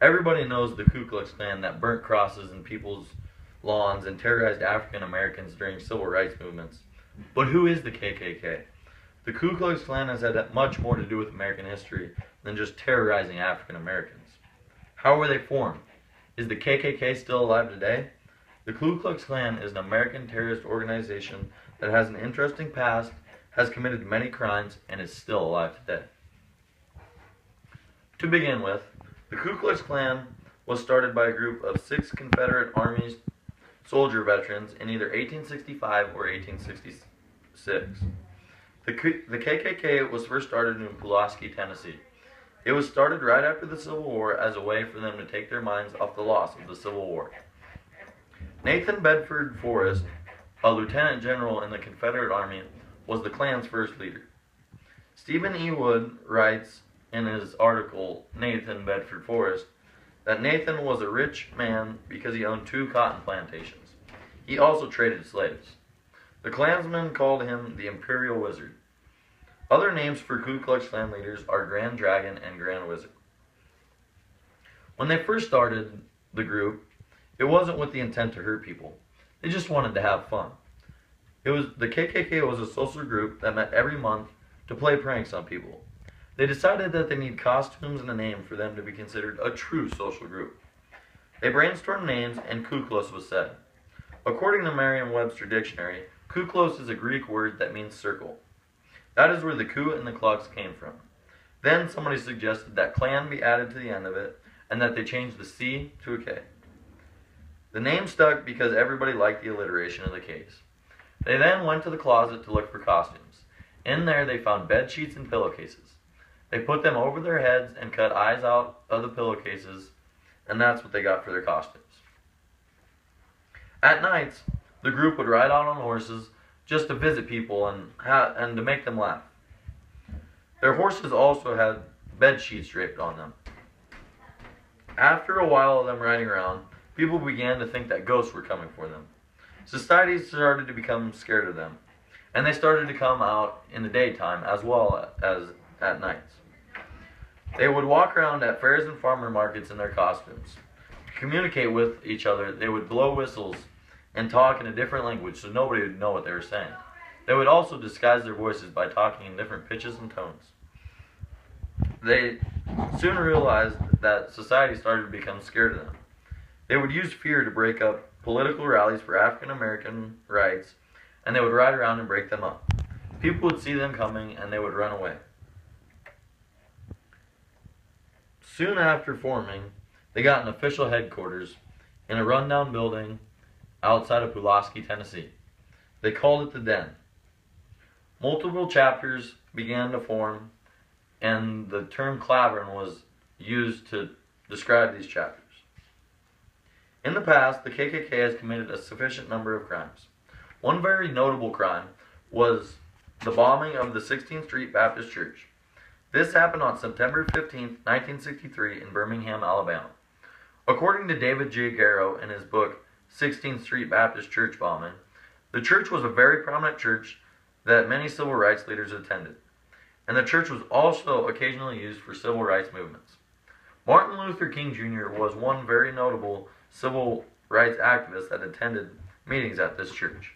Everybody knows the Ku Klux Klan that burnt crosses in people's lawns and terrorized African Americans during civil rights movements. But who is the KKK? The Ku Klux Klan has had much more to do with American history than just terrorizing African Americans. How were they formed? Is the KKK still alive today? The Ku Klux Klan is an American terrorist organization that has an interesting past, has committed many crimes, and is still alive today. To begin with, the Ku Klux Klan was started by a group of 6 Confederate Army soldier veterans in either 1865 or 1866. The KKK was first started in Pulaski, Tennessee. It was started right after the Civil War as a way for them to take their minds off the loss of the Civil War. Nathan Bedford Forrest, a lieutenant general in the Confederate Army, was the Klan's first leader. Stephen E. Wood writes in his article, Nathan Bedford Forrest, that Nathan was a rich man because he owned 2 cotton plantations. He also traded slaves. The Klansmen called him the Imperial Wizard. Other names for Ku Klux Klan leaders are Grand Dragon and Grand Wizard. When they first started the group, it wasn't with the intent to hurt people. They just wanted to have fun. The KKK was a social group that met every month to play pranks on people. They decided that they need costumes and a name for them to be considered a true social group. They brainstormed names and Ku Klux was said. According to Merriam-Webster Dictionary, Ku Klux is a Greek word that means circle. That is where the Ku and the Klux came from. Then somebody suggested that Klan be added to the end of it and that they change the C to a K. The name stuck because everybody liked the alliteration of the K's. They then went to the closet to look for costumes. In there they found bed sheets and pillowcases. They put them over their heads and cut eyes out of the pillowcases, and that's what they got for their costumes. At nights, the group would ride out on horses just to visit people and to make them laugh. Their horses also had bed sheets draped on them. After a while of them riding around, people began to think that ghosts were coming for them. Society started to become scared of them, and they started to come out in the daytime as well as at nights. They would walk around at fairs and farmer markets in their costumes. To communicate with each other, they would blow whistles and talk in a different language so nobody would know what they were saying. They would also disguise their voices by talking in different pitches and tones. They soon realized that society started to become scared of them. They would use fear to break up political rallies for African American rights, and they would ride around and break them up. People would see them coming and they would run away. Soon after forming, they got an official headquarters in a rundown building outside of Pulaski, Tennessee. They called it the Den. Multiple chapters began to form, and the term Clavern was used to describe these chapters. In the past, the KKK has committed a sufficient number of crimes. One very notable crime was the bombing of the 16th Street Baptist Church. This happened on September 15, 1963 in Birmingham, Alabama. According to David J. Garrow in his book, 16th Street Baptist Church Bombing, the church was a very prominent church that many civil rights leaders attended, and the church was also occasionally used for civil rights movements. Martin Luther King Jr. was one very notable civil rights activist that attended meetings at this church.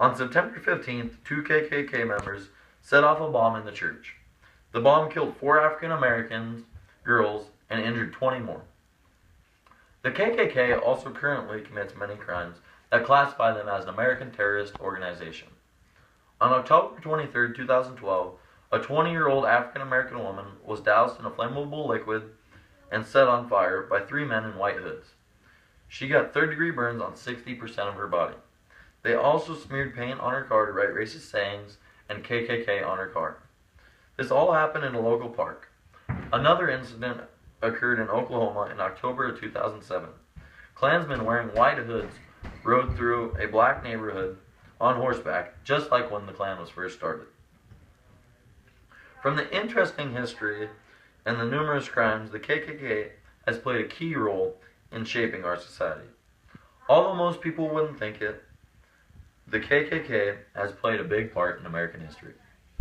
On September 15th, 2 KKK members set off a bomb in the church. The bomb killed 4 African American girls and injured 20 more. The KKK also currently commits many crimes that classify them as an American terrorist organization. On October 23, 2012, a 20-year-old African American woman was doused in a flammable liquid and set on fire by 3 men in white hoods. She got third-degree burns on 60% of her body. They also smeared paint on her car to write racist sayings and KKK on her car. This all happened in a local park. Another incident occurred in Oklahoma in October of 2007. Klansmen wearing white hoods rode through a black neighborhood on horseback, just like when the Klan was first started. From the interesting history and the numerous crimes, the KKK has played a key role in shaping our society. Although most people wouldn't think it, the KKK has played a big part in American history.